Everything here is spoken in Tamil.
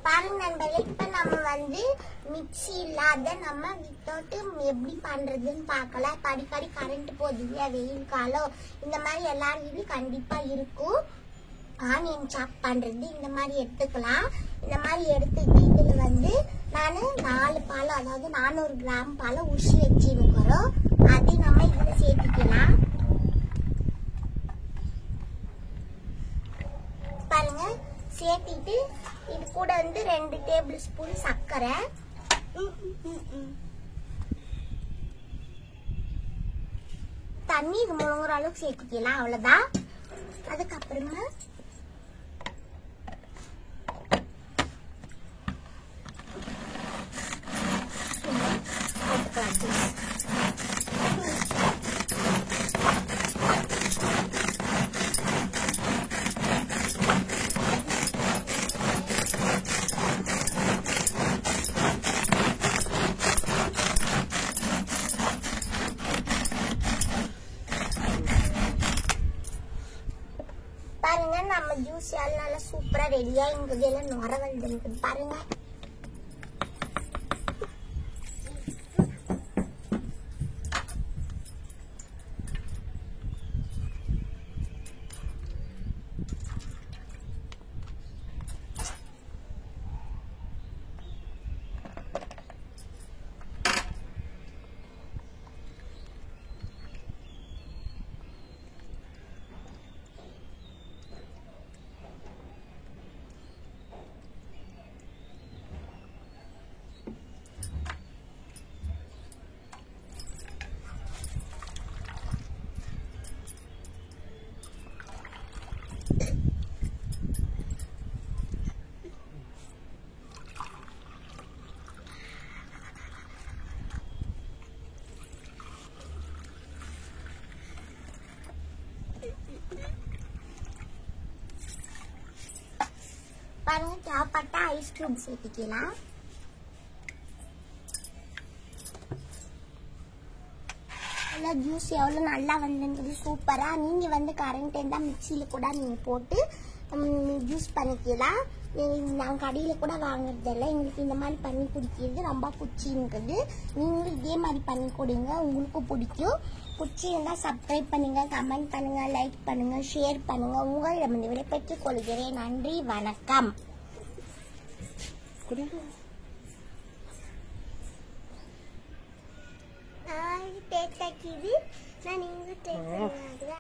பாருங்க நண்பர்களே, இப்ப நம்ம வந்து மிக்சி இல்லாத நம்ம வித்தவுட் எப்படி பண்றதுன்னு பார்க்கலாம். இப்ப அடிக்கடி கரண்ட் போகுது இல்லையா, வெயில் காலம், இந்த மாதிரி எல்லாரும் வீட்லயும் கண்டிப்பா இருக்கும். ஆனியன் சாப் பண்றது இந்த மாதிரி எடுத்துக்கலாம். இந்த மாதிரி எடுத்துட்டு இதுல வந்து நான் 4 பால், அதாவது 400 கிராம் பாலை உஷி வச்சிருக்கிறோம். அது நம்ம இதுல சேர்த்துக்கலாம். பாருங்க, சேர்த்திட்டு இது கூட வந்து 2 டேபிள் ஸ்பூன் சர்க்கரை, தண்ணி இது முழுங்குற அளவுக்கு சேர்த்துக்கலாம். அவ்வளவுதான். அதுக்கப்புறமா பாருங்க, நம்ம ஜூஸ் எல்லாம் நல்லா சூப்பரா ரெடியா இருக்குது. எல்லாம் நுர வந்து இருக்குது பாருங்க. பாருங்க, சாப்பாட்டா ஐஸ்கிரீம் சேர்த்துக்கலாம். ஜூஸ் எவ்வளவு நல்லா வந்துங்கிறது சூப்பரா. நீங்க வந்து கரண்ட் இருந்தா மிக்சியில கூட நீங்க போட்டு ஜூஸ் பண்ணிக்கலாம். நாங்க கடையில கூட வாங்குறது இல்லை, எங்களுக்கு இந்த மாதிரி பண்ணி குடிக்கிறது ரொம்ப பிடிச்சிருக்குது. நீங்களும் இதே மாதிரி பண்ணி கொடுங்க, உங்களுக்கும் பிடிக்கும். பிடிச்சிருந்தா சப்ஸ்கிரைப் பண்ணுங்க, கமெண்ட் பண்ணுங்க, லைக் பண்ணுங்க, ஷேர் பண்ணுங்க. உங்களிடம் விடைபெற்றுக் கொள்கிறேன். நன்றி, வணக்கம். நான் டேஸ்ட் ஆக்கிது, நான் நீங்க டேஸ்ட்